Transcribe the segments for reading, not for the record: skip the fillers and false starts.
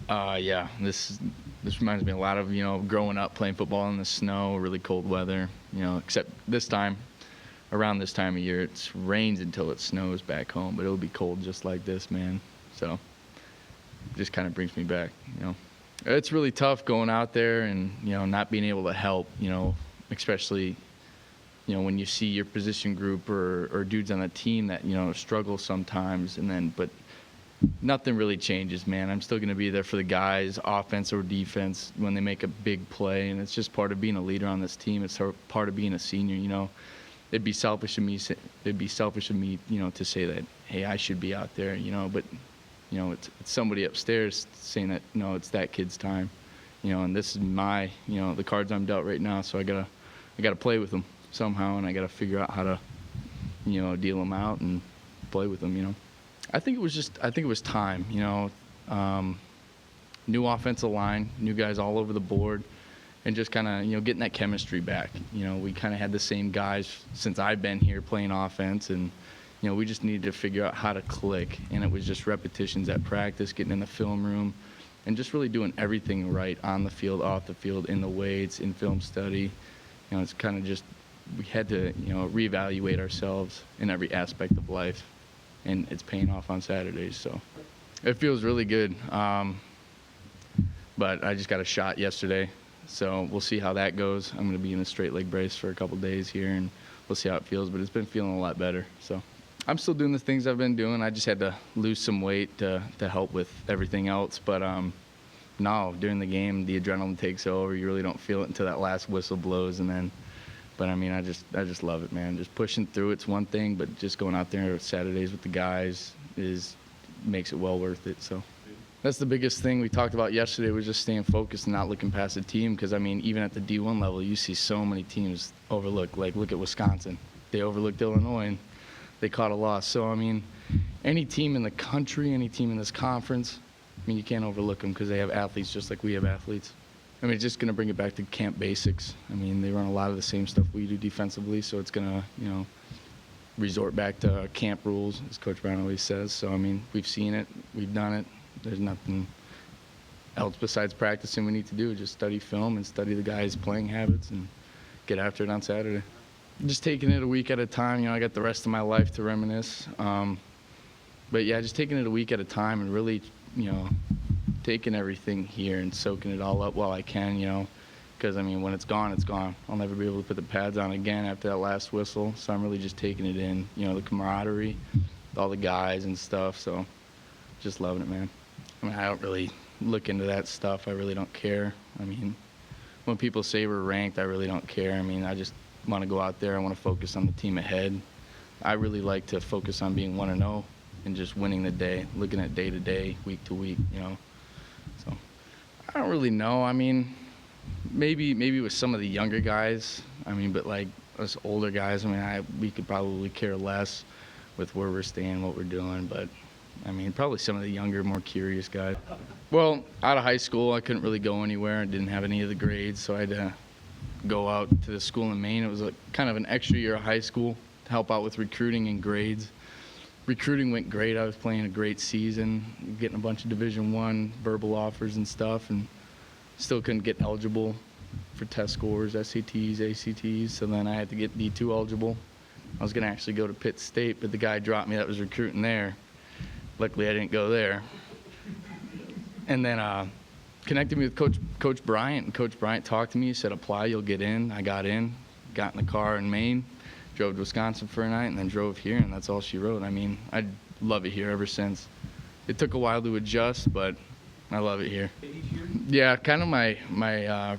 Yeah, this reminds me a lot of, growing up playing football in the snow, really cold weather, except this time, around this time of year, it rains until it snows back home, but it'll be cold just like this, man. So it just kind of brings me back. It's really tough going out there and, not being able to help, especially, when you see your position group or dudes on the team that, struggle sometimes but nothing really changes, man. I'm still going to be there for the guys, offense or defense, when they make a big play, and it's just part of being a leader on this team. It's part of being a senior. It'd be selfish of me. To say that, hey, I should be out there. But it's somebody upstairs saying that it's that kid's time. And this is my the cards I'm dealt right now. So I gotta play with them somehow, and I gotta figure out how to deal them out and play with them. I think it was time. New offensive line, new guys all over the board, and just kind of getting that chemistry back. We kind of had the same guys since I've been here playing offense, and we just needed to figure out how to click. And it was just repetitions at practice, getting in the film room, and just really doing everything right on the field, off the field, in the weights, in film study. It's kind of just we had to reevaluate ourselves in every aspect of life. And it's paying off on Saturdays, so it feels really good. But I just got a shot yesterday, so we'll see how that goes. I'm going to be in a straight leg brace for a couple days here, and we'll see how it feels. But it's been feeling a lot better. So I'm still doing the things I've been doing. I just had to lose some weight to help with everything else. But no, during the game, the adrenaline takes over. You really don't feel it until that last whistle blows, and then. But I mean, I just love it, man. Just pushing through, it's one thing, but just going out there Saturdays with the guys makes it well worth it. So that's the biggest thing we talked about yesterday, was just staying focused and not looking past the team. Because I mean, even at the D1 level, you see so many teams overlook. Like, look at Wisconsin; they overlooked Illinois, and they caught a loss. So I mean, any team in the country, any team in this conference, I mean, you can't overlook them because they have athletes just like we have athletes. I mean, it's just going to bring it back to camp basics. I mean, they run a lot of the same stuff we do defensively, so it's going to, resort back to camp rules, as Coach Brown always says. So, I mean, we've seen it. We've done it. There's nothing else besides practicing we need to do. Just study film and study the guys' playing habits and get after it on Saturday. Just taking it a week at a time. I got the rest of my life to reminisce. But, yeah, just taking it a week at a time and really, taking everything here and soaking it all up while I can, because, I mean, when it's gone, it's gone. I'll never be able to put the pads on again after that last whistle, so I'm really just taking it in, the camaraderie, all the guys and stuff, so just loving it, man. I mean, I don't really look into that stuff. I really don't care. I mean, when people say we're ranked, I really don't care. I mean, I just want to go out there. I want to focus on the team ahead. I really like to focus on being 1-0 and just winning the day, looking at day to day, week to week, So I don't really know. I mean, maybe with some of the younger guys. I mean, but like us older guys, I mean, we could probably care less with where we're staying, what we're doing. But I mean, probably some of the younger, more curious guys. Well, out of high school, I couldn't really go anywhere. I didn't have any of the grades, so I had to go out to the school in Maine. It was kind of an extra year of high school to help out with recruiting and grades. Recruiting went great. I was playing a great season, getting a bunch of Division I verbal offers and stuff, and still couldn't get eligible for test scores, SATs, ACTs, so then I had to get D2 eligible. I was going to actually go to Pitt State, but the guy dropped me that was recruiting there. Luckily, I didn't go there. And then connected me with Coach Bryant, and Coach Bryant talked to me. He said, apply, you'll get in. I got in, got in the car in Maine. Drove to Wisconsin for a night and then drove here, and that's all she wrote. I mean, I love it here ever since. It took a while to adjust, but I love it here. Yeah, kind of my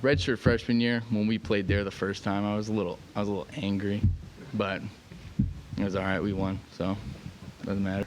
redshirt freshman year when we played there the first time, I was a little angry, but it was all right. We won, so doesn't matter.